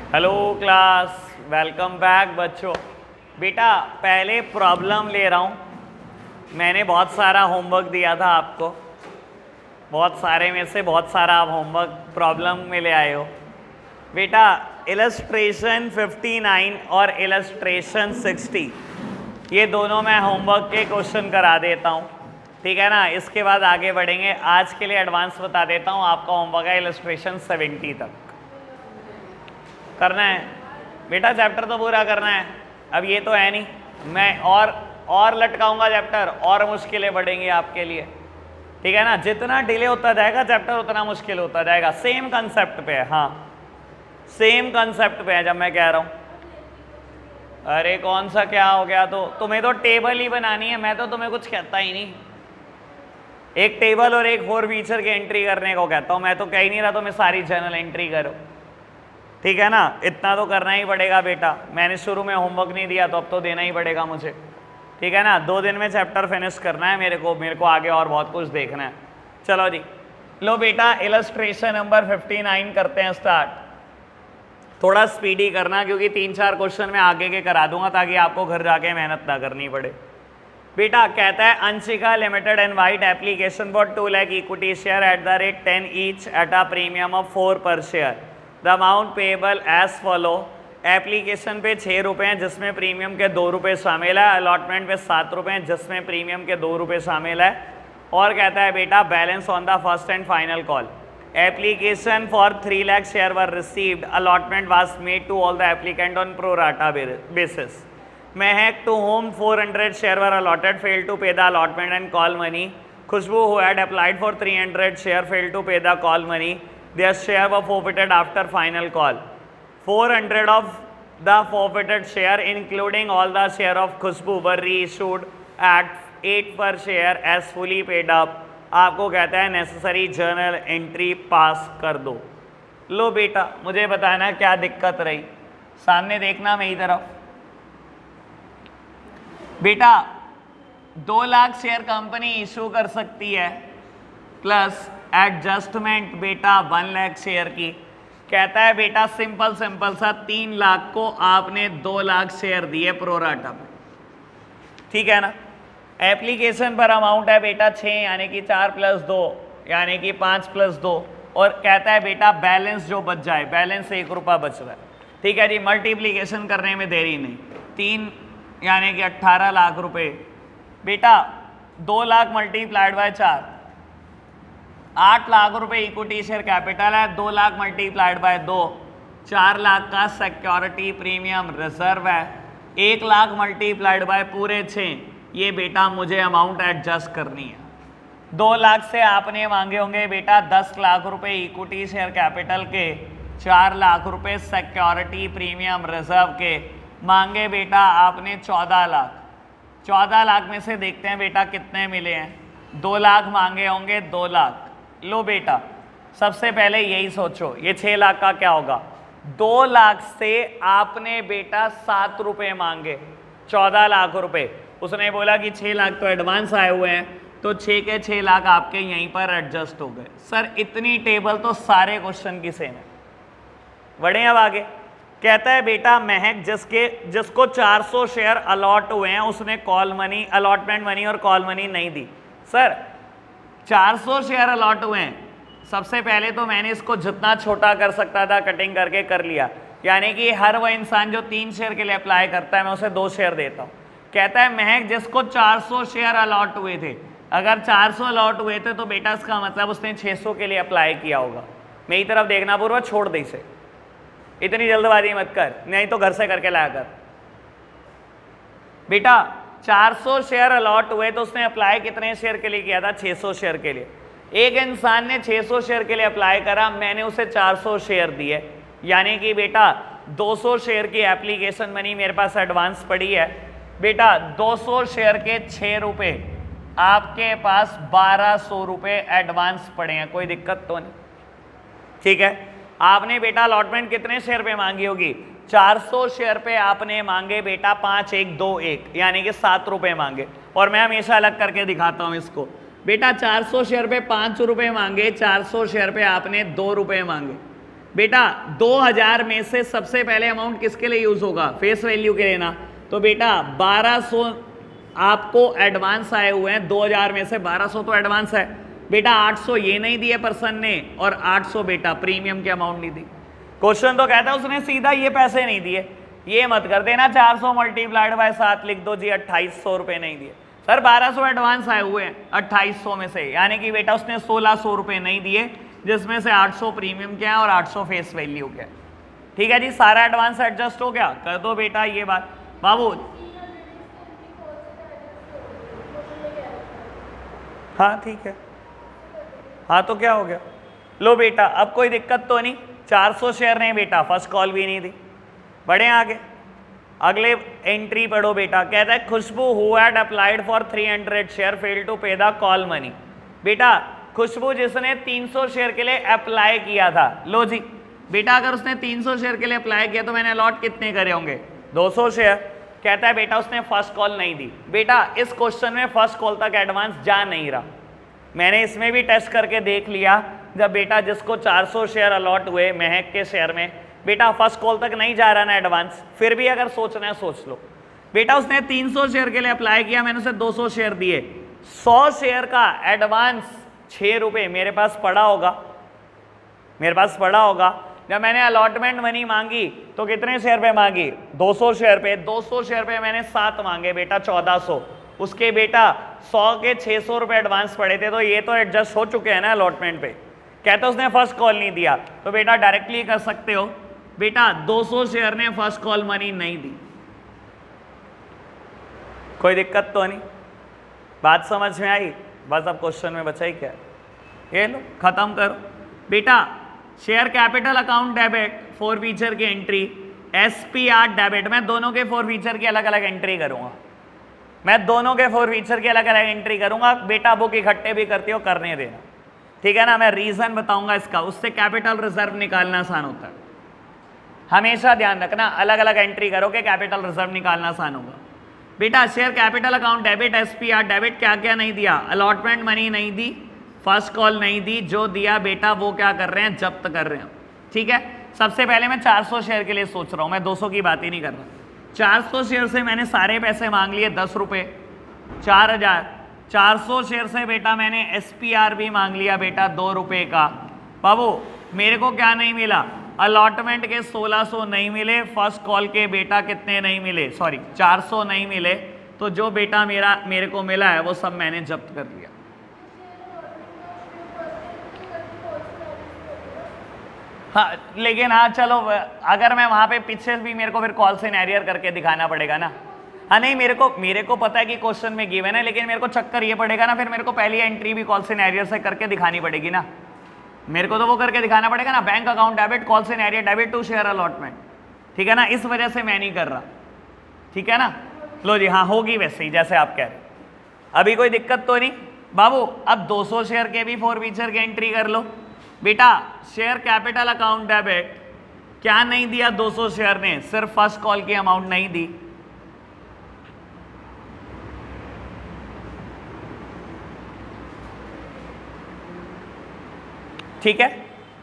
Hello class, welcome back बच्चों। बेटा पहले प्रॉब्लम ले रहा हूँ। मैंने बहुत सारा होमवर्क दिया था आपको, बहुत सारे में से बहुत सारा आप होमवर्क प्रॉब्लम में ले आए हो। बेटा इलस्ट्रेशन 59 और इलस्ट्रेशन 60 ये दोनों मैं होमवर्क के क्वेश्चन करा देता हूँ, ठीक है ना। इसके बाद आगे बढ़ेंगे। आज के लिए एडवांस बता देता हूँ, आपका होमवर्क है इलस्ट्रेशन 70 तक करना है। बेटा चैप्टर तो पूरा करना है, अब ये तो है नहीं मैं और लटकाऊंगा चैप्टर, और मुश्किलें बढ़ेंगी आपके लिए, ठीक है ना। जितना डिले होता जाएगा चैप्टर उतना मुश्किल होता जाएगा। सेम कंसेप्ट पे है, हाँ सेम कंसेप्ट पे है। जब मैं कह रहा हूँ अरे कौन सा क्या हो गया, तो तुम्हें तो टेबल ही बनानी है, मैं तो तुम्हें कुछ कहता ही नहीं। एक टेबल और एक 4 फीचर की एंट्री करने को कहता हूँ, मैं तो कह ही नहीं रहा तुम्हें सारी जर्नल एंट्री करो, ठीक है ना। इतना तो करना ही पड़ेगा बेटा, मैंने शुरू में होमवर्क नहीं दिया तो अब तो देना ही पड़ेगा मुझे, ठीक है ना। 2 दिन में चैप्टर फिनिश करना है मेरे को आगे और बहुत कुछ देखना है। चलो जी, लो बेटा इलस्ट्रेशन नंबर 59 करते हैं स्टार्ट। थोड़ा स्पीडी करना क्योंकि 3-4 क्वेश्चन मैं आगे के करा दूंगा ताकि आपको घर जाके मेहनत ना करनी पड़े। बेटा कहता है Anshika limited invite application for 2 lakh equity share at the rate 10 each at a premium of 4 per share. The amount payable as follow. Application पे 6 रुपये हैं जिसमें प्रीमियम के 2 रुपये शामिल है। अलॉटमेंट पे 7 रुपये हैं जिसमें प्रीमियम के 2 रुपये शामिल है। और कहता है बेटा balance on the first and final call. Application for 3 lakh share were received. Allotment was made to all the applicant on pro rata basis. Mehak to whom 400 share were allotted failed to pay the allotment and call money. Khushbu who had applied for 300 share failed to pay the call money. Their share were forfeited after final call. 400 of the forfeited share including all the share of Khushbu were reissued at 8 per share as fully paid up. आपको कहता है necessary journal entry पास कर दो। लो बेटा मुझे बताना क्या दिक्कत रही, सामने देखना मेरी तरफ। बेटा 2 लाख शेयर कंपनी इशू कर सकती है प्लस एडजस्टमेंट बेटा 1 लाख शेयर की। कहता है बेटा सिंपल सा 3 लाख को आपने 2 लाख शेयर दिए प्रोराटा में, ठीक है ना। एप्लीकेशन पर अमाउंट है बेटा 6 यानी कि 4 + 2 यानी कि 5 + 2। और कहता है बेटा बैलेंस जो बच जाए, बैलेंस 1 रुपया बच रहा है, ठीक है जी। मल्टीप्लीकेशन करने में देरी नहीं, 3 यानी कि 18 लाख रुपए। बेटा 2 लाख मल्टीप्लाइड बाय 4, 8 लाख रुपए इक्विटी शेयर कैपिटल है। 2 लाख मल्टीप्लाइड बाय 2, 4 लाख का सिक्योरिटी प्रीमियम रिजर्व है। 1 लाख मल्टीप्लाइड बाय पूरे 6, ये बेटा मुझे अमाउंट एडजस्ट करनी है। 2 लाख से आपने मांगे होंगे बेटा 10 लाख रुपए इक्विटी शेयर कैपिटल के, 4 लाख रुपए सिक्योरिटी प्रीमियम रिजर्व के, मांगे बेटा आपने 14 लाख। 14 लाख में से देखते हैं बेटा कितने मिले हैं। 2 लाख मांगे होंगे 2 लाख। लो बेटा सबसे पहले यही सोचो ये 6 लाख का क्या होगा। 2 लाख से आपने बेटा 7 रुपये मांगे, 14 लाख रुपए। उसने बोला कि 6 लाख तो एडवांस आए हुए हैं तो 6 के 6 लाख आपके यहीं पर एडजस्ट हो गए। सर इतनी टेबल तो सारे क्वेश्चन की सेम है। बढ़े अब आगे। कहता है बेटा महक जिसको 400 शेयर अलॉट हुए हैं उसने कॉल मनी, अलॉटमेंट मनी और कॉल मनी नहीं दी। सर 400 शेयर अलॉट हुए हैं, सबसे पहले तो मैंने इसको जितना छोटा कर सकता था कटिंग करके कर लिया, यानी कि हर वह इंसान जो 3 शेयर के लिए अप्लाई करता है मैं उसे 2 शेयर देता हूँ। कहता है महक जिसको 400 शेयर अलॉट हुए थे, अगर 400 अलॉट हुए थे तो बेटा इसका मतलब उसने 600 के लिए अप्लाई किया होगा। मेरी तरफ देखना पूर्व, छोड़ दे इसे, इतनी जल्दबाजी मत कर, नहीं तो घर से करके लाया कर। बेटा 400 शेयर अलॉट हुए तो उसने अप्लाई कितने शेयर के लिए किया था? 600 शेयर के लिए। एक इंसान ने 600 शेयर के लिए अप्लाई करा, मैंने उसे 400 शेयर दिए, यानी कि बेटा 200 शेयर की एप्लीकेशन मनी मेरे पास एडवांस पड़ी है। बेटा 200 शेयर के 6 रुपये, आपके पास 1200 रुपये एडवांस पड़े हैं, कोई दिक्कत तो नहीं, ठीक है। आपने बेटा अलॉटमेंट कितने शेयर पे मांगी होगी? 400 शेयर पे आपने मांगे बेटा 5121 यानी कि 7 रुपये मांगे। और मैं हमेशा अलग करके दिखाता हूँ इसको। बेटा 400 शेयर पे 5 रुपये मांगे, 400 शेयर पे आपने 2 रुपये मांगे। बेटा 2000 में से सबसे पहले अमाउंट किसके लिए यूज होगा, फेस वैल्यू के लिए ना। तो बेटा 1200 आपको एडवांस आए हुए हैं, 2000 में से 1200 तो एडवांस है बेटा, 800 ये नहीं दिए पर्सन ने और 800 बेटा प्रीमियम की अमाउंट नहीं दी। क्वेश्चन तो कहता है उसने सीधा ये पैसे नहीं दिए, ये मत कर देना 400 मल्टीप्लाइड बाय 7 लिख दो जी, 2800 रुपए नहीं दिए सर, 1200 एडवांस आए हुए हैं 2800 में से, यानी कि बेटा उसने 1600 रुपए नहीं दिए, जिसमें से 800 प्रीमियम के हैं और 800 फेस वैल्यू के। ठीक है जी, सारा एडवांस एडजस्ट हो गया, कर दो बेटा ये बात बाबू। हाँ ठीक है, हाँ तो क्या हो गया, लो बेटा अब कोई दिक्कत तो नहीं, 400 शेयर नहीं बेटा, फर्स्ट कॉल भी नहीं दी। बढ़े आगे, अगले एंट्री पढ़ो बेटा, कहता है Khushboo who had applied for 300 share fail to pay the call money. बेटा खुशबू जिसने 300 शेयर के लिए अप्लाई किया था, लो जी बेटा अगर उसने 300 शेयर के लिए अप्लाई किया तो मैंने अलॉट कितने करे होंगे, 200 शेयर। कहता है बेटा उसने फर्स्ट कॉल नहीं दी। बेटा इस क्वेश्चन में फर्स्ट कॉल तक एडवांस जा नहीं रहा, मैंने इसमें भी टेस्ट करके देख लिया, जब बेटा जिसको 400 शेयर अलॉट हुए महक के शेयर में, बेटा फर्स्ट कॉल तक नहीं जा रहा ना एडवांस, फिर भी अगर सोचना है सोच लो। बेटा उसने 300 शेयर के लिए अप्लाई किया, मैंने उसे 200 शेयर दिए, 100 शेयर का एडवांस 6 रुपये मेरे पास पड़ा होगा, मेरे पास पड़ा होगा। जब मैंने अलॉटमेंट मनी मांगी तो कितने शेयर पे मांगी, 200 शेयर पे, 200 शेयर पे मैंने 7 मांगे बेटा 1400, उसके बेटा 100 के 600 रुपये एडवांस पड़े थे, तो ये तो एडजस्ट हो चुके हैं ना अलॉटमेंट पे। कहते उसने फर्स्ट कॉल नहीं दिया, तो बेटा डायरेक्टली कर सकते हो बेटा 200 शेयर ने फर्स्ट कॉल मनी नहीं दी। कोई दिक्कत तो नहीं, बात समझ में आई, बस अब क्वेश्चन में बचा ही क्या, ये लो खत्म करो बेटा। Share capital account debit for feature की एंट्री, SPR डेबिट, मैं दोनों के फॉर फीचर की अलग अलग एंट्री करूंगा, मैं दोनों के फॉर फीचर की अलग अलग एंट्री करूंगा बेटा, बुक इकट्ठे भी करती हो करने देना, ठीक है ना। मैं रीजन बताऊंगा इसका, उससे कैपिटल रिजर्व निकालना आसान होता है, हमेशा ध्यान रखना, अलग अलग एंट्री करोगे कैपिटल रिजर्व निकालना आसान होगा। बेटा share capital account debit, SPR debit क्या क्या नहीं दिया, अलॉटमेंट मनी नहीं दी, फर्स्ट कॉल नहीं दी, जो दिया बेटा वो क्या कर रहे हैं, जब्त कर रहे हैं। ठीक है, सबसे पहले मैं 400 शेयर के लिए सोच रहा हूं, मैं 200 की बात ही नहीं कर रहा। 400 शेयर से मैंने सारे पैसे मांग लिए 10 रुपये, 4000। 400 शेयर से बेटा मैंने SPR भी मांग लिया बेटा 2 रुपये का। बाबू मेरे को क्या नहीं मिला, अलॉटमेंट के 1600 नहीं मिले, फर्स्ट कॉल के बेटा कितने नहीं मिले, सॉरी 400 नहीं मिले, तो जो बेटा मेरे को मिला है वो सब मैंने जब्त कर लिया। हाँ लेकिन हाँ चलो, अगर मैं वहां पे पीछे भी मेरे को फिर कॉल सिनेरियर करके दिखाना पड़ेगा ना। हाँ नहीं, मेरे को पता है कि क्वेश्चन में गिवन है, लेकिन मेरे को चक्कर ये पड़ेगा ना, फिर मेरे को पहली एंट्री भी कॉल सिनेरियर से करके दिखानी पड़ेगी ना, मेरे को तो वो करके दिखाना पड़ेगा ना, bank account debit, call in arrear debit to share allotment, ठीक है ना, इस वजह से मैं नहीं कर रहा, ठीक है ना। लो जी हाँ होगी वैसे ही जैसे आप कह रहे, अभी कोई दिक्कत तो नहीं। बाबू अब 200 शेयर के भी फॉर फीचर की एंट्री कर लो बेटा। शेयर कैपिटल अकाउंट डेबिट क्या नहीं दिया 200 शेयर ने, सिर्फ फर्स्ट कॉल की अमाउंट नहीं दी, ठीक है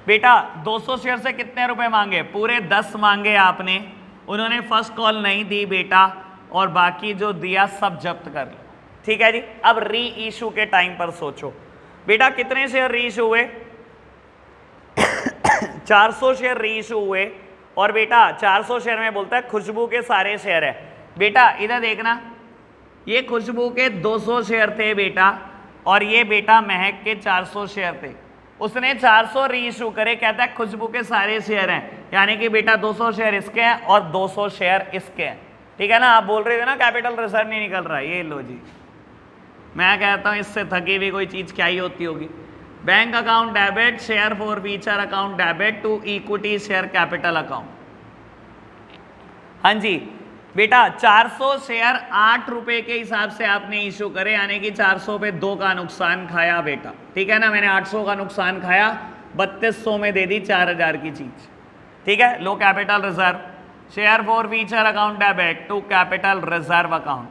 बेटा। 200 शेयर से कितने रुपए मांगे, पूरे 10 मांगे आपने, उन्होंने फर्स्ट कॉल नहीं दी बेटा, और बाकी जो दिया सब जब्त कर लो, ठीक है जी। अब री इशू के टाइम पर सोचो बेटा, कितने शेयर री इशू हुए 400 शेयर री इशू हुए, और बेटा 400 शेयर में बोलता है खुशबू के सारे शेयर है। बेटा इधर देखना, ये खुशबू के 200 शेयर थे बेटा, और ये बेटा महक के 400 शेयर थे, उसने 400 री इशू करे, कहता है खुशबू के सारे शेयर हैं, यानी कि बेटा 200 शेयर इसके हैं और 200 शेयर इसके हैं, ठीक है ना। आप बोल रहे थे ना कैपिटल रिजर्व नहीं निकल रहा, ये लो जी, मैं कहता हूं इससे थकी हुई कोई चीज क्या ही होती होगी। Bank account debit, share forfeiture account debit to equity share capital account. हाँ जी बेटा 400 शेयर 8 रुपए के हिसाब से आपने इशू करे, यानी कि 400 पे 2 का नुकसान खाया बेटा, ठीक है ना। मैंने 800 का नुकसान खाया, 3200 में दे दी 4000 की चीज, ठीक है। लो capital reserve, share forfeiture account debit to capital reserve account.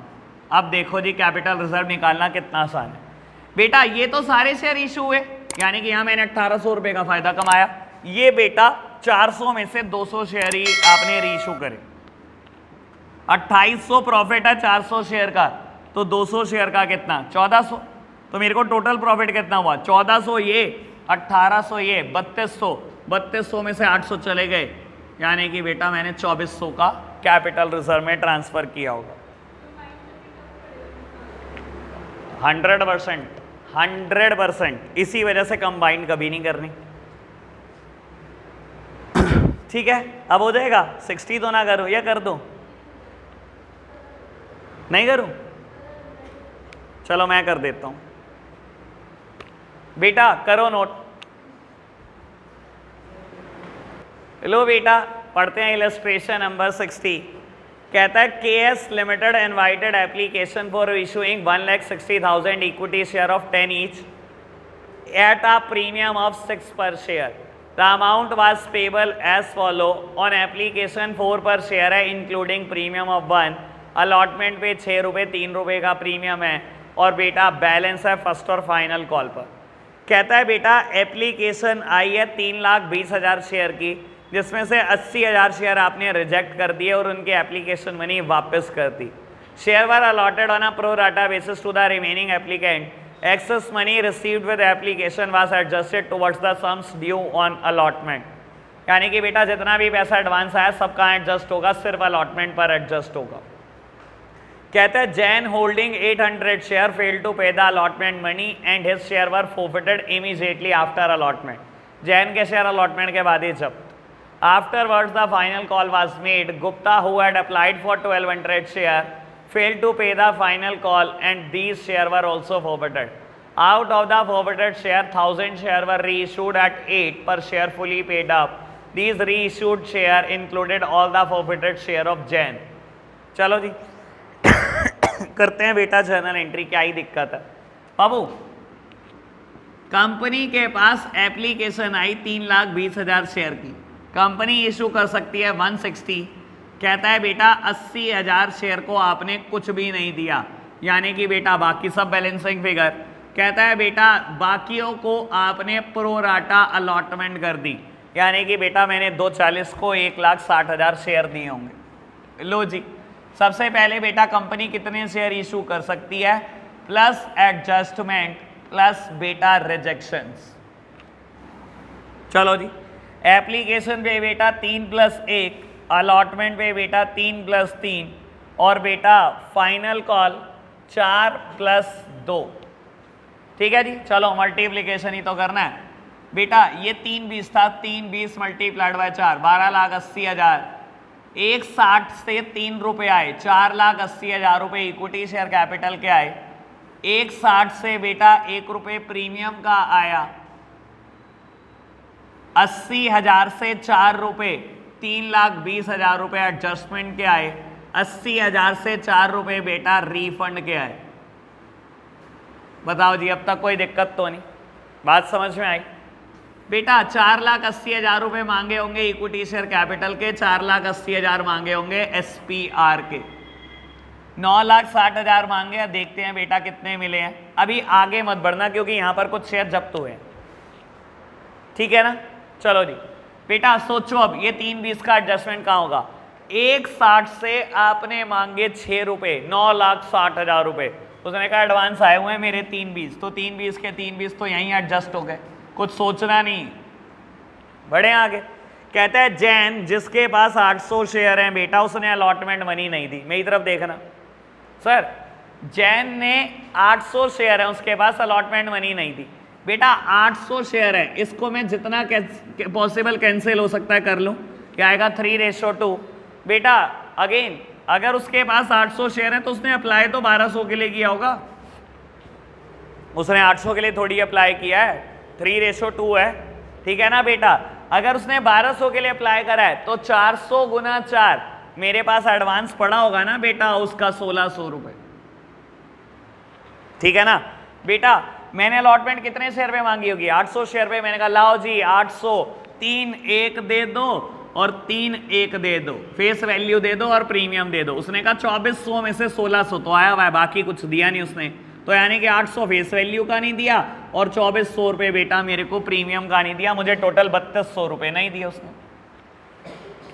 अब देखो जी कैपिटल रिजर्व निकालना कितना आसान है बेटा। ये तो सारे शेयर इशू हुए, यानी कि यहां मैंने 1800 रुपए का फायदा कमाया, ये बेटा 400 में से 200 शेयर ही आपने रीइशू करे। 2800 प्रॉफिट है 400 शेयर का, तो 200 शेयर का कितना 1400। तो मेरे को टोटल प्रॉफिट कितना हुआ 1400 ये 1800 ये 3200 में से 800 चले गए, यानी कि बेटा मैंने 2400 का कैपिटल रिजर्व में ट्रांसफर किया होगा। 100%, इसी वजह से कंबाइंड कभी नहीं करनी। ठीक है, अब हो जाएगा। 60 तो ना करूं या कर दूं? नहीं करूं? चलो मैं कर देता हूं। बेटा करो नोट। लो बेटा पढ़ते हैं इलस्ट्रेशन नंबर 60। कहता है KS limited invited application for issuing 1,60,000 equity share of 10 each at a premium of 6 per share. The amount was payable as follow. On application 4 per share है इंक्लूडिंग प्रीमियम ऑफ 1। अलॉटमेंट पे 6 रुपये 3 रुपये का premium है और बेटा balance है first और फाइनल कॉल पर। कहता है बेटा एप्लीकेशन आई है 3,20,000 शेयर की, जिसमें से 80,000 शेयर आपने रिजेक्ट कर दिए और उनकी एप्लीकेशन मनी वापस कर दी। Share were allotted on a pro rata basis to the remaining applicant. Excess money received with application was adjusted towards the sums due on allotment. यानी कि बेटा जितना भी पैसा एडवांस आया सब कहाँ एडजस्ट होगा, सिर्फ अलॉटमेंट पर एडजस्ट होगा। कहता है Jain holding 800 share fail to pay the allotment money and his share were forfeited immediately after allotment. Jain के शेयर अलॉटमेंट के बाद ही जब्त। Afterwards, the final call was made. Gupta, who had applied for 1,200 share, failed to pay the final call, and these shares were also forfeited. Out of the forfeited share, 1,000 share were reissued at 8 per share, fully paid up. These reissued share included all the forfeited share of Jain. चलो जी करते हैं बेटा journal entry. क्या ही दिक्कत है बाबू? Company के पास application आई 3,20,000 share की। Company issue कर सकती है 160। कहता है बेटा 80,000 शेयर को आपने कुछ भी नहीं दिया, यानी कि बेटा बाकी सब बैलेंसिंग फिगर। कहता है बेटा बाकियों को आपने प्रो राटा अलॉटमेंट कर दी, यानी कि बेटा मैंने 240 को 1,60,000 शेयर दिए होंगे। लो जी, सबसे पहले बेटा कंपनी कितने शेयर इशू कर सकती है, प्लस एडजस्टमेंट प्लस बेटा रिजेक्शंस। चलो जी, एप्लीकेशन पे बेटा 3+1, अलॉटमेंट पे बेटा 3+3 और बेटा फाइनल कॉल 4+2। ठीक है जी, चलो मल्टीप्लीकेशन ही तो करना है बेटा। ये 320 था, 320 मल्टीप्लाइड बाय 4 12,80,000। 160 से 3 रुपये आए, 4,80,000 रुपये इक्विटी शेयर कैपिटल के आए। 160 से बेटा 1 रुपये प्रीमियम का आया। 80,000 से 4 रुपये 3,20,000 रुपये एडजस्टमेंट के आए। 80,000 से 4 रुपये बेटा रीफंड के आए। बताओ जी, अब तक कोई दिक्कत तो नहीं? बात समझ में आई बेटा? 4,80,000 रुपये मांगे होंगे इक्विटी शेयर कैपिटल के, 4,80,000 मांगे होंगे SPR के, 9,60,000 मांगे। देखते हैं बेटा कितने मिले हैं। अभी आगे मत बढ़ना क्योंकि यहाँ पर कुछ शेयर जब्त हुए हैं, ठीक है ना? चलो जी बेटा सोचो, अब ये 320 का एडजस्टमेंट कहाँ होगा? 160 से आपने मांगे 6 रुपये, 9,60,000 रुपये। उसने कहा एडवांस आए हुए हैं मेरे 320, तो 320 के 320 तो यहीं एडजस्ट हो गए, कुछ सोचना नहीं, बढ़े आगे। कहता है जैन जिसके पास 800 शेयर हैं बेटा, उसने अलॉटमेंट मनी नहीं दी। मेरी तरफ देखना सर, जैन ने 800 शेयर है, उसके पास अलॉटमेंट मनी नहीं दी। बेटा 800 शेयर है, इसको मैं जितना पॉसिबल कैंसिल हो सकता है कर लूँ, क्या आएगा 3:2। बेटा अगेन अगर उसके पास 800 शेयर है तो उसने अप्लाई तो 1200 के लिए किया होगा, उसने 800 के लिए थोड़ी अप्लाई किया है, 3:2 है, ठीक है ना बेटा? अगर उसने 1200 के लिए अप्लाई करा है तो 400 गुना 4 मेरे पास एडवांस पड़ा होगा ना बेटा, उसका 1,600 रुपये, ठीक है ना बेटा? मैंने अलॉटमेंट कितने शेयर पे मांगी होगी? 800 शेयर पे। मैंने कहा लाओ जी 800, 3 1 दे दो और 3 1 दे दो, फेस वैल्यू दे दो और प्रीमियम दे दो। उसने कहा 2400 में से 1600 तो आया हुआ है, बाकी कुछ दिया नहीं उसने, तो यानी कि 800 फेस वैल्यू का नहीं दिया और 2400 रुपये बेटा मेरे को प्रीमियम का नहीं दिया, मुझे टोटल 3200 रुपये नहीं दिया उसने।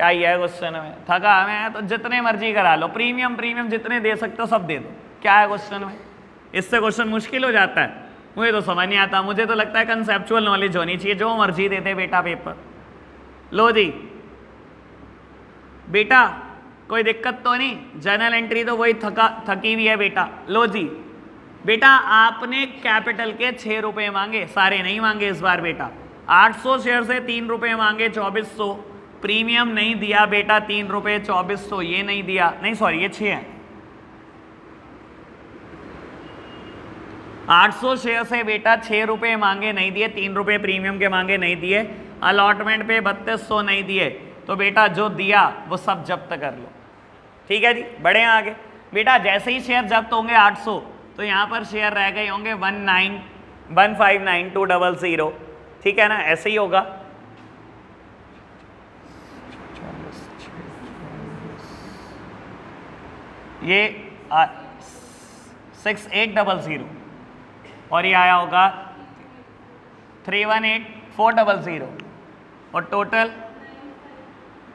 क्या ही है क्वेश्चन में, थका मैं तो जितने मर्जी करा लो, प्रीमियम प्रीमियम जितने दे सकते हो सब दे दो, क्या है क्वेश्चन में। इससे क्वेश्चन मुश्किल हो जाता है, मुझे तो समझ नहीं आता। मुझे तो लगता है कंसेप्चुअल नॉलेज होनी चाहिए, जो मर्जी दे दे बेटा पेपर। लो जी बेटा कोई दिक्कत तो नहीं, जर्नल एंट्री तो वही थकी हुई है बेटा। लो जी बेटा आपने कैपिटल के 6 रुपए मांगे, सारे नहीं मांगे इस बार बेटा। 800 शेयर से 3 रुपए मांगे 2400, प्रीमियम नहीं दिया बेटा 3 रुपए 2400, ये नहीं दिया, नहीं सॉरी ये 6 है। 800 शेयर से बेटा 6 रुपए मांगे नहीं दिए, 3 रुपए प्रीमियम के मांगे नहीं दिए, अलॉटमेंट पे 3200 नहीं दिए, तो बेटा जो दिया वो सब जब्त कर लो। ठीक है जी, बढ़े आगे। बेटा जैसे ही शेयर जब्त होंगे 800, तो यहाँ पर शेयर रह गए होंगे 159,200। ठीक है ना, ऐसे ही होगा। ये 6800 और ये आया होगा 318400 और टोटल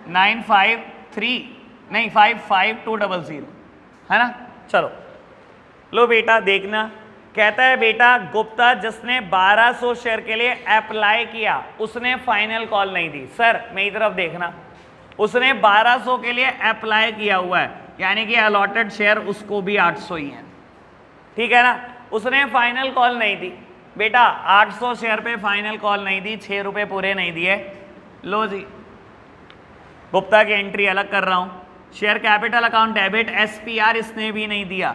55200 है ना। चलो लो बेटा देखना, कहता है बेटा गुप्ता जिसने 1200 शेयर के लिए अप्लाई किया उसने फाइनल कॉल नहीं दी। सर मेरी तरफ देखना, उसने 1200 के लिए अप्लाई किया हुआ है, यानी कि अलॉटेड शेयर उसको भी 800 ही है। ठीक है ना, उसने फाइनल कॉल नहीं दी बेटा, 800 शेयर पे फाइनल कॉल नहीं दी, 6 रुपए पूरे नहीं दिए। लो जी गुप्ता की एंट्री अलग कर रहा हूं, share capital account debit SPR इसने भी नहीं दिया,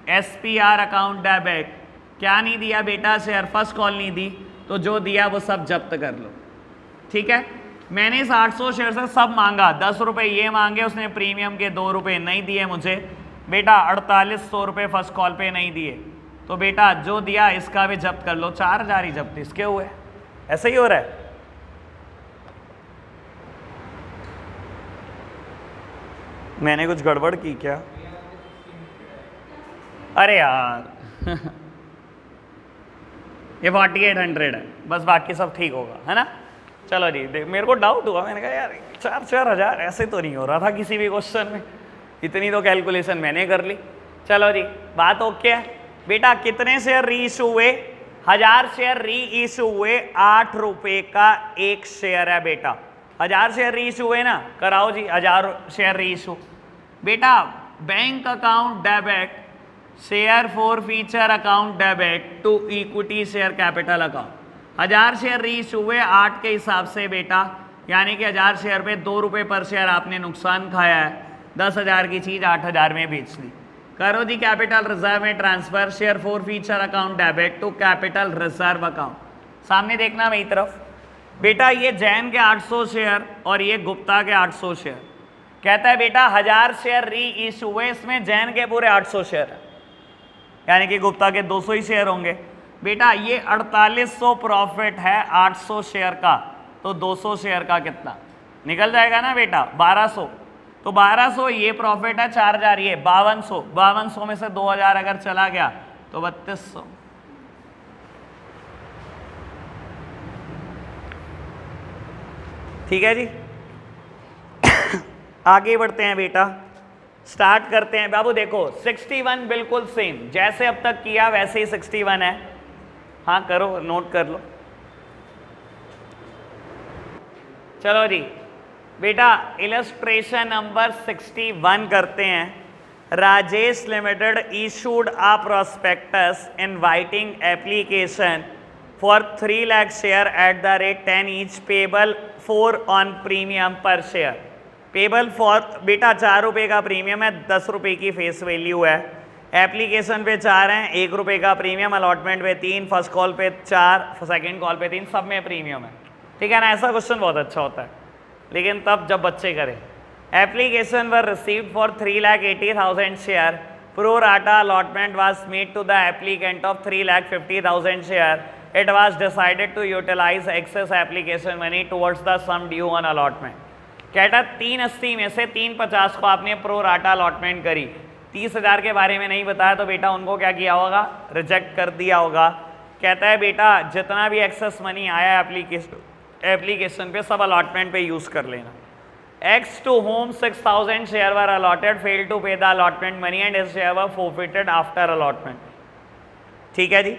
एसपीआर अकाउंट डेबिट क्या नहीं दिया बेटा, शेयर फर्स्ट कॉल नहीं दी, तो जो दिया वो सब जब्त कर लो। ठीक है, मैंने इस 800 शेयर से सब मांगा, 10 रुपए ये मांगे, उसने प्रीमियम के 2 रुपए नहीं दिए मुझे बेटा, 4800 रुपए फर्स्ट कॉल पे नहीं दिए, तो बेटा जो दिया इसका भी जब्त कर लो। 4000 ही जब्त इसके हुए, ऐसे ही हो रहा है। मैंने कुछ गड़बड़ की क्या? अरे यार ये 4800 है बस, बाकी सब ठीक होगा है ना। चलो जी देख, मेरे को डाउट हुआ, मैंने कहा यार 4,000 ऐसे तो नहीं हो रहा था किसी भी क्वेश्चन में, इतनी तो कैलकुलेशन मैंने कर ली। चलो जी बात ओके है बेटा। कितने शेयर री इशू हुए? 1000 शेयर री इशू हुए, 8 रुपए का एक शेयर है बेटा। 1000 शेयर री इशू हुए ना, कराओ जी 1000 शेयर री इशू बेटा। Bank account debit share forfeiture account debit to equity share capital account. 1000 share reissue हुए 8 के हिसाब से बेटा, यानी कि 1000 शेयर पे 2 रुपए पर शेयर आपने नुकसान खाया है, 10,000 की चीज 8,000 में बेच ली। करो जी कैपिटल रिजर्व में transfer, share forfeiture account debit to capital reserve account. सामने देखना मेरी तरफ बेटा, ये जैन के 800 शेयर और ये गुप्ता के 800 शेयर। कहता है बेटा 1000 शेयर री इशू हुए, इसमें जैन के पूरे 800 शेयर है, यानी कि गुप्ता के 200 ही शेयर होंगे बेटा। ये 4800 प्रॉफिट है 800 शेयर का, तो 200 शेयर का कितना निकल जाएगा ना बेटा 1200, तो 1200 ये प्रॉफिट है, 4000 ये 5200, 5200 में से 2000 अगर चला गया तो 3200। ठीक है जी आगे बढ़ते हैं बेटा, स्टार्ट करते हैं बाबू। देखो 61 बिल्कुल सेम जैसे अब तक किया वैसे ही 61 है। हाँ करो, नोट कर लो। चलो जी बेटा इलस्ट्रेशन नंबर 61 करते हैं। Rajesh limited issued a prospectus inviting application for 3 lakh share at the rate 10 each, payable 4 on premium per share. Payable for बेटा 4 रुपये का प्रीमियम है, 10 रुपये की फेस वैल्यू है। एप्लीकेशन पे 4 हैं, 1 रुपये का प्रीमियम, अलॉटमेंट पे 3, फर्स्ट कॉल पे 4, सेकंड कॉल पे 3, सब में प्रीमियम है। ठीक है ना, ऐसा क्वेश्चन बहुत अच्छा होता है, लेकिन तब जब बच्चे करें। Application were received for 3,80,000 share, pro rata allotment was made to the applicant of 3,50,000 share. It was decided to utilise excess application money towards the sum due on allotment. कहता 380 में से 350 को आपने प्रो राटा अलॉटमेंट करी, 30,000 के बारे में नहीं बताया, तो बेटा उनको क्या किया होगा, रिजेक्ट कर दिया होगा। कहता है बेटा जितना भी एक्सेस मनी आया एप्लीकेशन पे सब अलॉटमेंट पे यूज़ कर लेना। X to whom 6,000 share were allotted failed to pay the allotment money and his share were forfeited after allotment. ठीक है जी,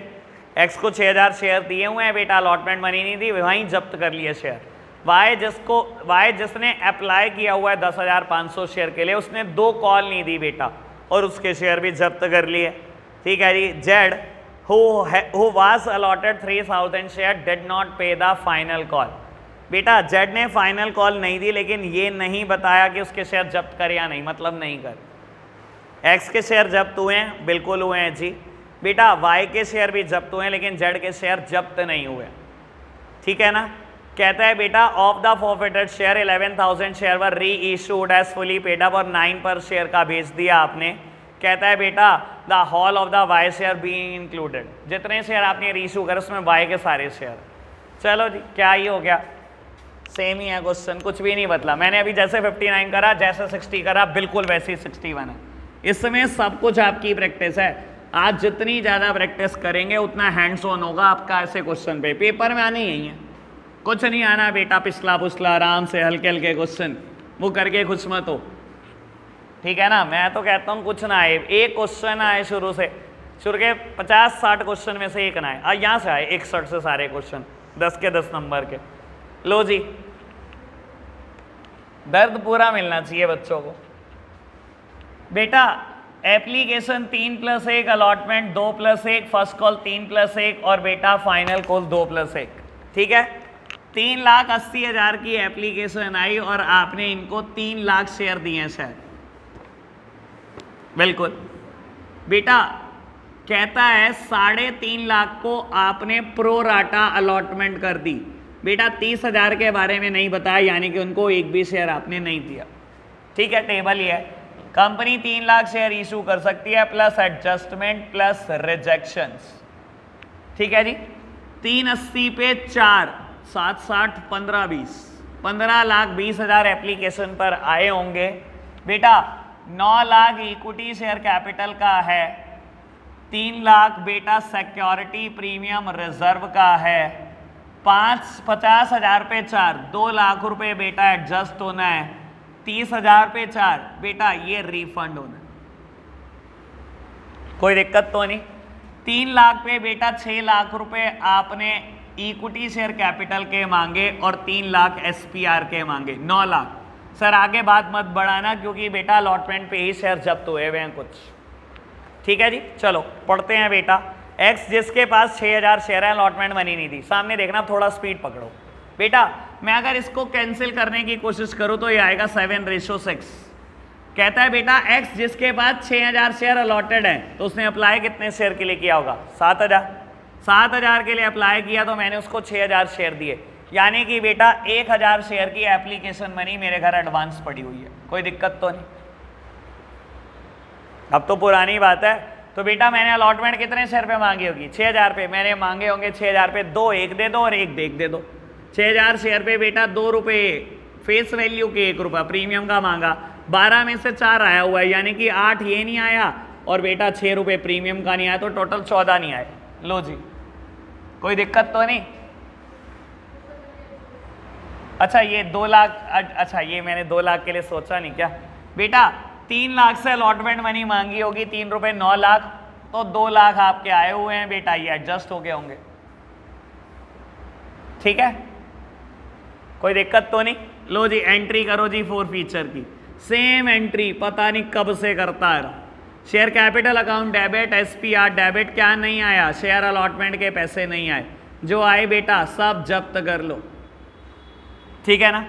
X को 6,000 शेयर दिए हुए हैं बेटा, अलॉटमेंट मनी नहीं दी, वहीं जब्त कर लिए शेयर. Y जिसने अप्लाई किया हुआ है 10,500 शेयर के लिए, उसने 2 कॉल नहीं दी बेटा और उसके शेयर भी जब्त कर लिए. ठीक है जी. Z who was allotted 3,000 share did not pay the final call. बेटा Z ने फाइनल कॉल नहीं दी, लेकिन ये नहीं बताया कि उसके शेयर जब्त कर या नहीं, मतलब नहीं कर. X के शेयर जब्त हुए हैं, बिल्कुल हुए हैं जी. बेटा Y के शेयर भी जब्त हुए हैं, लेकिन Z के शेयर जब्त नहीं हुए. ठीक है ना. कहता है बेटा of the forfeited share 11,000 share were reissued as fully paid up, और 9 पर शेयर का बेच दिया आपने. कहता है बेटा the whole of the Y share being included, जितने शेयर आपने री इशू करे उसमें Y के सारे शेयर. चलो जी, क्या ही हो गया, सेम ही है क्वेश्चन, कुछ भी नहीं बदला. मैंने अभी जैसे 59 करा, जैसे 60 करा, बिल्कुल वैसे ही 61 है. इसमें सब कुछ आपकी प्रैक्टिस है. आज जितनी ज़्यादा प्रैक्टिस करेंगे उतना हैंड्स ऑन होगा आपका ऐसे क्वेश्चन पे. पेपर में आने यही है, कुछ नहीं आना बेटा, पिछला पुछला आराम से हल्के हल्के क्वेश्चन वो करके खुश मत हो. ठीक है ना. मैं तो कहता हूँ कुछ ना आए, एक क्वेश्चन आए शुरू के 50-60 क्वेश्चन में से एक ना आए. यहाँ से आए 61 से सारे क्वेश्चन 10 के 10 नंबर के. लो जी, दर्द पूरा मिलना चाहिए बच्चों को. बेटा एप्लीकेशन 3+1, अलॉटमेंट 2+1, फर्स्ट कॉल 3+1 और बेटा फाइनल कॉल 2+1. ठीक है. 3,80,000 की एप्लीकेशन आई और आपने इनको 3 लाख शेयर दिए शायद. बिल्कुल. बेटा कहता है 3.5 लाख को आपने प्रो राटा अलॉटमेंट कर दी. बेटा 30,000 के बारे में नहीं बताया, यानी कि उनको एक भी शेयर आपने नहीं दिया. ठीक है. टेबल ये है, कंपनी 3 लाख शेयर इशू कर सकती है प्लस एडजस्टमेंट प्लस रिजेक्शंस. ठीक है जी. 380 पे 4, 7, 60, 15, 20, 15,20,000 एप्लीकेशन पर आए होंगे. बेटा 9 लाख इक्विटी शेयर कैपिटल का है, 3 लाख बेटा सिक्योरिटी प्रीमियम रिजर्व का है, 50,000 पे 4, 2 लाख रुपए बेटा एडजस्ट होना है, 30,000 पे 4 बेटा ये रिफंड होना है. कोई दिक्कत तो नहीं. 3 लाख पे बेटा 6 लाख रुपए आपने इक्विटी शेयर कैपिटल के मांगे और 3 लाख एसपीआर के मांगे. 9 लाख. सर आगे बात मत बढ़ाना क्योंकि बेटा अलॉटमेंट पे ही शेयर जब्त हुए हुए हैं कुछ. ठीक है जी. चलो पढ़ते हैं बेटा. X जिसके पास 6,000 शेयर है, अलॉटमेंट मनी नहीं दी. सामने देखना, थोड़ा स्पीड पकड़ो बेटा. मैं अगर इसको कैंसिल करने की कोशिश करूं तो ये आएगा 7:6. कहता है बेटा X जिसके पास 6,000 शेयर अलॉटेड है, तो उसने अप्लाई कितने शेयर के लिए किया होगा? 7,000. 7,000 के लिए अप्लाई किया तो मैंने उसको 6,000 शेयर दिए, यानी कि बेटा 1,000 शेयर की एप्लीकेशन मनी मेरे घर एडवांस पड़ी हुई है. कोई दिक्कत तो नहीं. अब तो पुरानी बात है. तो बेटा मैंने अलॉटमेंट कितने शेयर पे मांगी होगी? 6,000 पे. मैंने मांगे होंगे 6,000 पे 2, 1 दे दो और 1 दे दो. 6,000 शेयर पे बेटा 2 रुपये फेस वैल्यू के 1 रुपया प्रीमियम का मांगा. 12 में से 4 आया हुआ है, यानी कि 8 ये नहीं आया और बेटा 6 रुपये प्रीमियम का नहीं आया, तो टोटल 14 नहीं आए. लो जी, कोई दिक्कत तो नहीं. अच्छा ये 2 लाख, अच्छा ये मैंने 2 लाख के लिए सोचा नहीं क्या. बेटा 3 लाख से अलॉटमेंट मनी मांगी होगी, 3 रुपये 9 लाख, तो 2 लाख आपके आए हुए हैं बेटा, ये एडजस्ट हो गए होंगे. ठीक है. कोई दिक्कत तो नहीं. लो जी एंट्री करो जी 4 फीचर की. सेम एंट्री पता नहीं कब से करता है. Share capital account debit, SPR debit. क्या नहीं आया? शेयर अलॉटमेंट के पैसे नहीं आए. जो आए बेटा सब जब्त कर लो. ठीक है ना.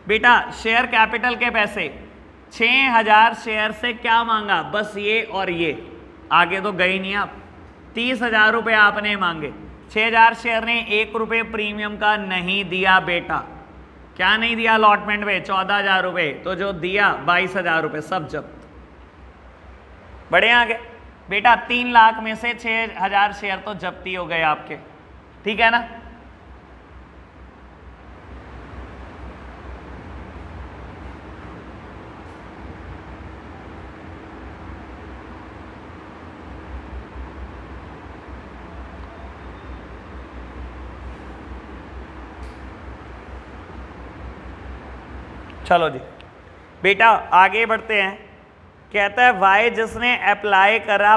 बेटा शेयर कैपिटल के पैसे 6,000 शेयर से क्या मांगा? बस ये और ये, आगे तो गई नहीं आप. 30,000 रुपये आपने मांगे. 6,000 शेयर ने 1 रुपये प्रीमियम का नहीं दिया बेटा. क्या नहीं दिया अलॉटमेंट पे? 14,000 रुपये. तो जो दिया 22,000 रुपये सब जब्त. बढ़े आगे. बेटा 3 लाख में से 6,000 शेयर तो जब्ती हो गए आपके. ठीक है ना. चलो जी बेटा आगे बढ़ते हैं। कहता है वाई जिसने अप्लाई करा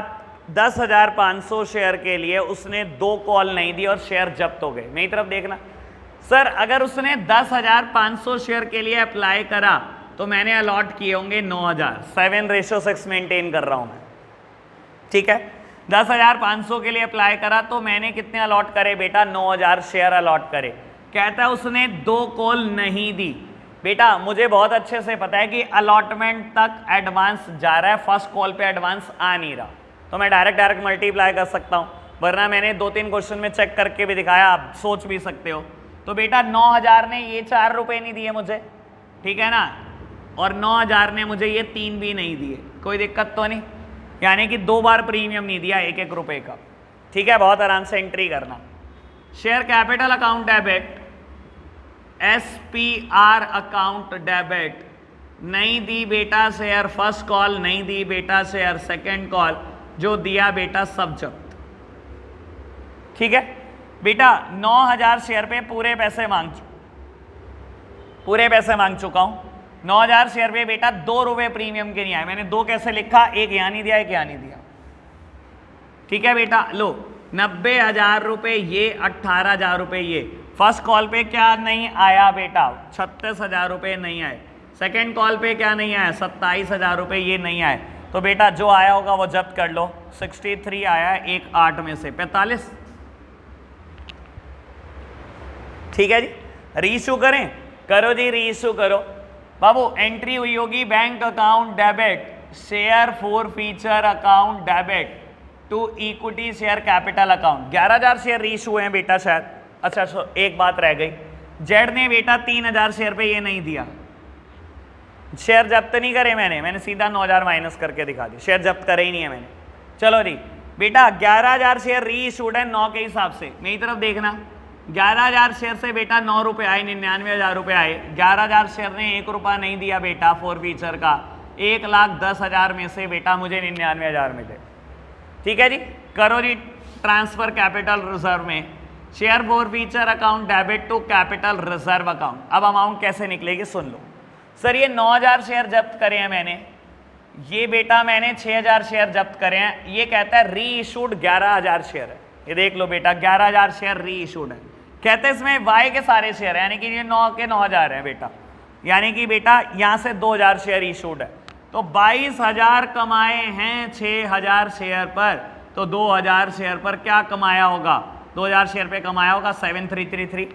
10,500 शेयर के लिए, उसने 2 कॉल नहीं दी और शेयर जब्त हो गए। मेरी तरफ देखना सर, अगर उसने 10,500 शेयर के लिए अप्लाई करा तो मैंने अलॉट किए होंगे 9,000। 7:6 मेंटेन कर रहा हूं मैं, ठीक है। 10,500 के लिए अप्लाई करा तो मैंने कितने अलॉट करे बेटा? 9,000 शेयर अलॉट करे। कहता है उसने 2 कॉल नहीं दी। बेटा मुझे बहुत अच्छे से पता है कि अलॉटमेंट तक एडवांस जा रहा है, फर्स्ट कॉल पे एडवांस आ नहीं रहा, तो मैं डायरेक्ट मल्टीप्लाई कर सकता हूं, वरना मैंने 2-3 क्वेश्चन में चेक करके भी दिखाया, आप सोच भी सकते हो। तो बेटा 9,000 ने ये 4 रुपए नहीं दिए मुझे, ठीक है ना, और 9,000 ने मुझे ये 3 भी नहीं दिए, कोई दिक्कत तो नहीं, यानी कि 2 बार प्रीमियम नहीं दिया 1-1 रुपए का, ठीक है। बहुत आराम से एंट्री करना। Share capital account debit, SPR account debit, नहीं दी बेटा शेयर फर्स्ट कॉल, नहीं दी बेटा शेयर सेकंड कॉल, जो दिया बेटा सब जब्त, ठीक है। बेटा 9,000 शेयर पे पूरे पैसे मांग चुका हूं। 9,000 शेयर पे बेटा 2 रुपए प्रीमियम के नहीं आए, मैंने 2 कैसे लिखा? एक यहां नहीं दिया, एक यहां नहीं दिया, ठीक है बेटा। लो 90,000 रुपए ये, 18,000 रुपए ये। फर्स्ट कॉल पे क्या नहीं आया बेटा? 36,000 रुपए नहीं आए। सेकंड कॉल पे क्या नहीं आया? 27,000 रुपए ये नहीं आए। तो बेटा जो आया होगा वो जब्त कर लो। 63 आया, 1 8 में से 45, ठीक है जी। रीइश्यू करें? करो जी, रीइश्यू करो। बाबू एंट्री हुई होगी bank account debit, share forfeiture account debit to equity share capital account. 11,000 share reissue हुए हैं बेटा शायद। अच्छा एक बात रह गई, जेड ने बेटा 3,000 शेयर पे ये नहीं दिया, शेयर जब्त नहीं करे मैंने सीधा 9,000 माइनस करके दिखा दी, शेयर जब्त करे ही नहीं है मैंने। चलो जी बेटा 11,000 शेयर रीइश्यूड है 9 के हिसाब से, मेरी तरफ देखना। 11,000 शेयर से बेटा 9 रुपए आए, 99,000 रुपए आए। 11,000 शेयर ने 1 रुपया नहीं दिया बेटा फॉर फीचर का, 1,10,000 में से बेटा मुझे 99,000 मिले, ठीक है जी। करो जी ट्रांसफर कैपिटल रिजर्व में, share forfeiture account debit to capital reserve account. अब अमाउंट कैसे निकलेगी सुन लो। सर ये 9,000 शेयर जब्त करे हैं मैंने, ये बेटा मैंने 6,000 शेयर जब्त करे हैं, ये कहता है री इशूड 11,000 शेयर है। ये देख लो बेटा 11,000 शेयर री इशूड है। कहते हैं इसमें वाई के सारे शेयर है, यानी कि ये 9 के 9,000 है बेटा, यानी कि बेटा यहाँ से 2,000 शेयर इशूड है। तो 22,000 कमाए हैं 6,000 शेयर पर, तो 2,000 शेयर पर क्या कमाया होगा? 2,000 शेयर पे कमाया होगा 7,333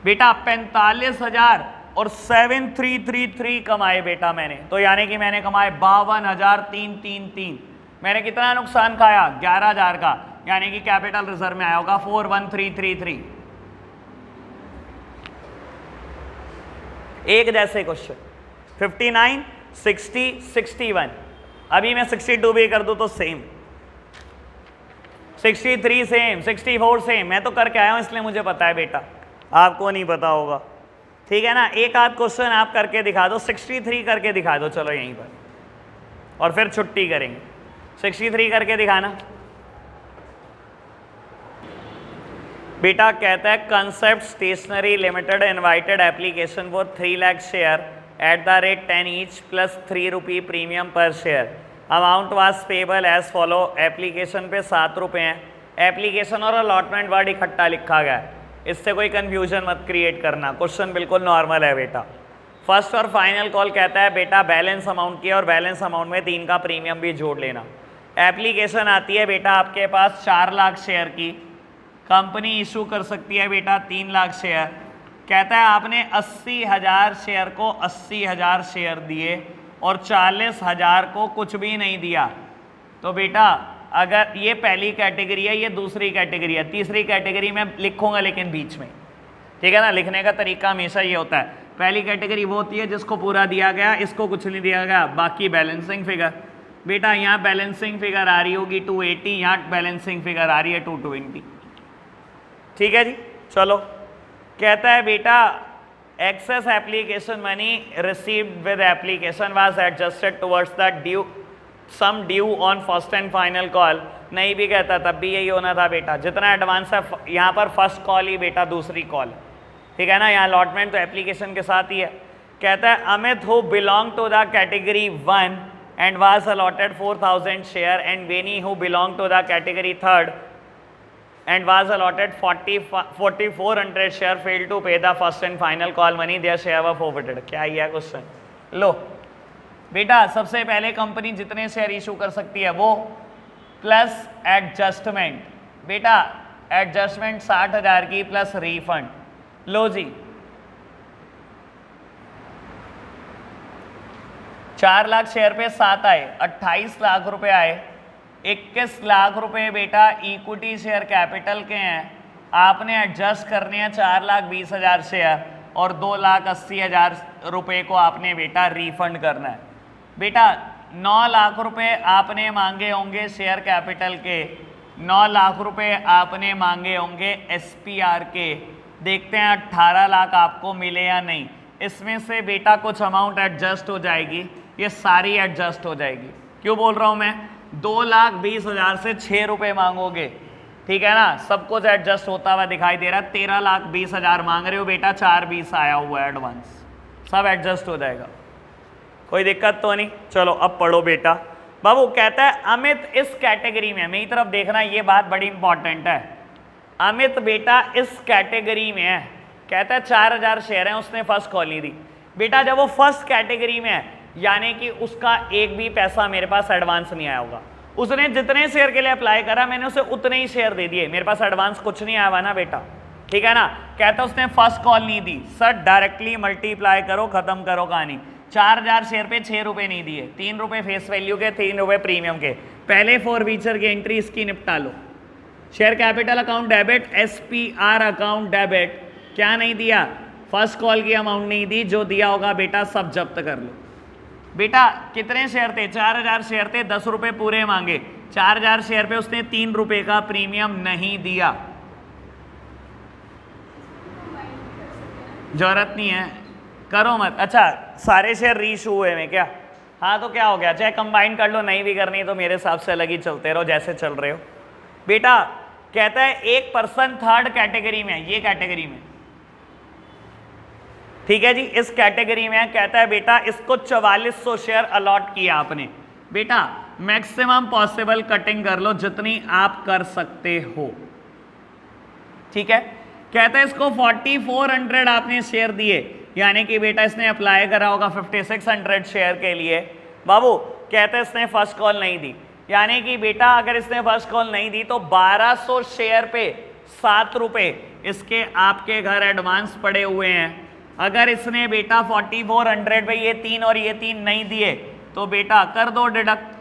बेटा। 45,000 और 7,333 कमाए बेटा मैंने, तो यानी कि मैंने कमाए 52,333। मैंने कितना नुकसान खाया? 11,000 का, यानी कि कैपिटल रिजर्व में आया होगा 41,333। एक जैसे क्वेश्चन 59, 60, 61। अभी मैं 62 भी कर दूं तो सेम, 63 सेम, 64 सेम। मैं तो करके आया हूं इसलिए मुझे पता है बेटा, आपको नहीं पता होगा, ठीक है ना। एक आध क्वेश्चन आप करके दिखा दो, 63 करके दिखा दो चलो यहीं पर, और फिर छुट्टी करेंगे। 63 करके दिखाना बेटा। कहता है concept stationery limited invited application for 3 lakh share at the rate 10 each plus 3 rupee premium per share. Amount was payable as follow. Application पे 7 रुपए हैं। एप्लीकेशन और अलॉटमेंट वर्ड इकट्ठा लिखा गया है, इससे कोई कंफ्यूजन मत क्रिएट करना, क्वेश्चन बिल्कुल नॉर्मल है बेटा। फर्स्ट और फाइनल कॉल कहता है बेटा बैलेंस अमाउंट की, और बैलेंस अमाउंट में 3 का प्रीमियम भी जोड़ लेना। एप्लीकेशन आती है बेटा आपके पास 4 लाख शेयर की, कंपनी इशू कर सकती है बेटा 3 लाख शेयर। कहता है आपने 80,000 शेयर को 80,000 शेयर दिए और 40,000 को कुछ भी नहीं दिया। तो बेटा अगर ये पहली कैटेगरी है, ये दूसरी कैटेगरी है, तीसरी कैटेगरी में लिखूंगा लेकिन बीच में, ठीक है ना। लिखने का तरीका हमेशा ये होता है, पहली कैटेगरी वो होती है जिसको पूरा दिया गया, इसको कुछ नहीं दिया गया, बाकी बैलेंसिंग फिगर। बेटा यहाँ बैलेंसिंग फिगर आ रही होगी 280, यहाँ बैलेंसिंग फिगर आ रही है 220, ठीक है जी। चलो कहता है बेटा excess application money received with application was adjusted towards the due sum due on first and final call. नहीं भी कहता तब भी यही होना था बेटा, जितना एडवांस है यहाँ पर फर्स्ट कॉल ही बेटा दूसरी कॉल, ठीक है ना। यहाँ अलॉटमेंट तो एप्लीकेशन के साथ ही है। कहता है Amit who belong to the category 1 and was allotted 4,000 share, and Veni who belonged to the category 3rd and was allotted 4,400 share failed to pay the first and final call money, their share were forfeited. क्या ही है question? लो बेटा, सबसे पहले company जितने share issue कर सकती है वो प्लस एडजस्टमेंट। बेटा एडजस्टमेंट 60,000 की प्लस रीफंड। लो जी 4 लाख शेयर पे 7 आए, 28 लाख रुपए आए, 21 लाख रुपए बेटा इक्विटी शेयर कैपिटल के हैं, आपने एडजस्ट करने हैं 4,20,000 शेयर और 2,80,000 रुपए को आपने बेटा रीफंड करना है। बेटा 9 लाख रुपए आपने मांगे होंगे शेयर कैपिटल के, 9 लाख रुपए आपने मांगे होंगे SPR के, देखते हैं 18 लाख आपको मिले या नहीं। इसमें से बेटा कुछ अमाउंट एडजस्ट हो जाएगी, ये सारी एडजस्ट हो जाएगी। क्यों बोल रहा हूं मैं? 2,20,000 से 6 रुपए मांगोगे, ठीक है ना, सब कुछ एडजस्ट होता हुआ दिखाई दे रहा है। 13,20,000 मांग रहे हो बेटा, 4,20 आया हुआ है एडवांस, सब एडजस्ट हो जाएगा, कोई दिक्कत तो नहीं। चलो अब पढ़ो बेटा। बाबू कहता है अमित इस कैटेगरी में, मेरी तरफ देखना, ये बात बड़ी इंपॉर्टेंट है। अमित बेटा इस कैटेगरी में है, कहता है 4,000 शेयर हैं, उसने फर्स्ट कॉल नहीं दी। बेटा जब वो फर्स्ट कैटेगरी में है यानी कि उसका एक भी पैसा मेरे पास एडवांस नहीं आया होगा, उसने जितने शेयर के लिए अप्लाई करा मैंने उसे उतने ही शेयर दे दिए, मेरे पास एडवांस कुछ नहीं आया हुआ ना बेटा, ठीक है ना। कहता उसने फर्स्ट कॉल नहीं दी, सर डायरेक्टली मल्टीप्लाई करो, खत्म करो कहानी। 4,000 शेयर पे 6 रुपए नहीं दिए, 3 रुपए फेस वैल्यू के, 3 रुपए प्रीमियम के। पहले फॉरफीचर की एंट्री इसकी निपटा लो। Share capital account debit, SPR account debit, क्या नहीं दिया? फर्स्ट कॉल की अमाउंट नहीं दी, जो दिया होगा बेटा सब जब्त कर लो। बेटा कितने शेयर थे? 4,000 शेयर थे, 10 रुपए पूरे मांगे, 4,000 शेयर पे उसने 3 रुपए का प्रीमियम नहीं दिया, जरूरत नहीं है, करो मत। अच्छा सारे शेयर रीइशू हुए में क्या? हाँ तो क्या हो गया, चाहे कंबाइन कर लो, नहीं भी करनी तो मेरे हिसाब से अलग ही चलते रहो जैसे चल रहे हो। बेटा कहता है एक पर्सन थर्ड कैटेगरी में, ये कैटेगरी में, ठीक है जी, इस कैटेगरी में कहता है बेटा इसको 4400 शेयर अलॉट किया आपने। बेटा मैक्सिमम पॉसिबल कटिंग कर लो जितनी आप कर सकते हो, ठीक है। कहता है इसको 4400 आपने शेयर दिए, यानी कि बेटा इसने अप्लाई करा होगा 5600 शेयर के लिए। बाबू कहता है इसने फर्स्ट कॉल नहीं दी, यानी कि बेटा अगर इसने फर्स्ट कॉल नहीं दी तो 1200 शेयर पे 7 रुपए इसके आपके घर एडवांस पड़े हुए हैं। अगर इसने बेटा 4400 पे ये 3 और ये 3 नहीं दिए तो बेटा कर दो डिडक्ट।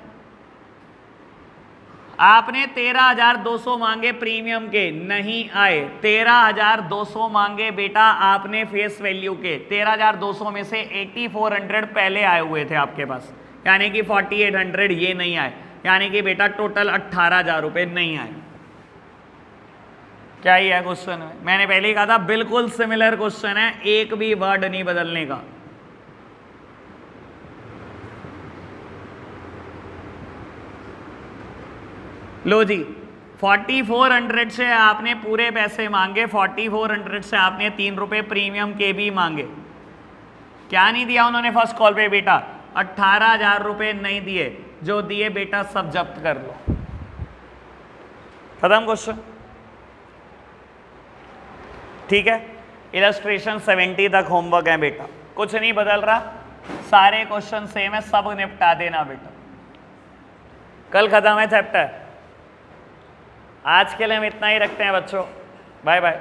आपने 13,200 मांगे प्रीमियम के, नहीं आए। 13,200 मांगे बेटा आपने फेस वैल्यू के, 13,200 में से 8,400 पहले आए हुए थे आपके पास, यानी कि 4,800 ये नहीं आए, यानी कि बेटा टोटल 18,000 रुपये नहीं आए। क्या ही है क्वेश्चन में? मैंने पहले ही कहा था बिल्कुल सिमिलर क्वेश्चन है, एक भी वर्ड नहीं बदलने का। लो जी 4400 से आपने पूरे पैसे मांगे, 4400 से आपने 3 रुपए प्रीमियम के भी मांगे। क्या नहीं दिया उन्होंने फर्स्ट कॉल पे बेटा? 18,000 रुपए नहीं दिए, जो दिए बेटा सब जब्त कर लो। खत्म क्वेश्चन, ठीक है। इलस्ट्रेशन 70 तक होमवर्क है बेटा, कुछ नहीं बदल रहा, सारे क्वेश्चन सेम है, सब निपटा देना बेटा। कल खत्म है चैप्टर। आज के लिए हम इतना ही रखते हैं बच्चों, बाय बाय।